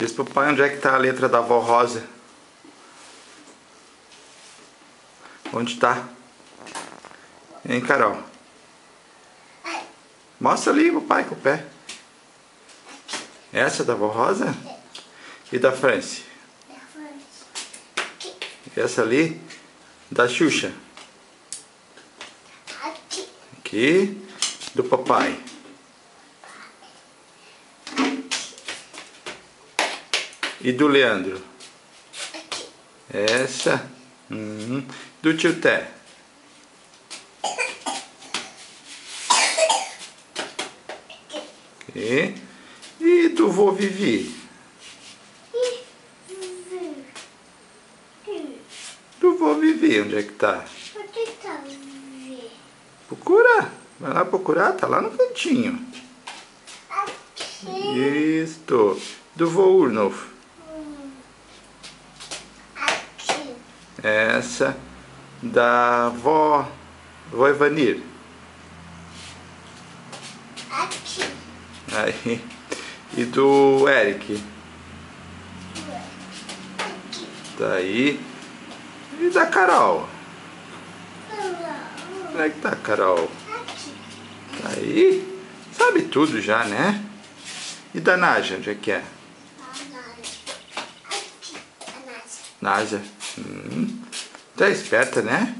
Diz pro pai onde é que tá a letra da avó Rosa. Onde tá? Hein, Carol? Mostra ali pro pai com o pé. Essa é da avó Rosa? E da Franci? E essa ali? Da Xuxa? Aqui. Do papai? E do Leandro? Essa. Do tio Té? Okay. E do vô Vivi? Do vô Vivi, onde é que tá? Onde tá o Vivi? Procura. Vai lá procurar, tá lá no cantinho. Aqui. Isto. Do vô Urnolf? Aqui. Essa. Da vó Evanir? Aqui. Aí. E do Eric? Aqui. Tá aí. E da Carol? Onde é que tá a Carol? Aqui. Tá aí? Sabe tudo já, né? E da Nádia, onde é que é? Aqui. A Nádia. Nádia. Tá esperta, né?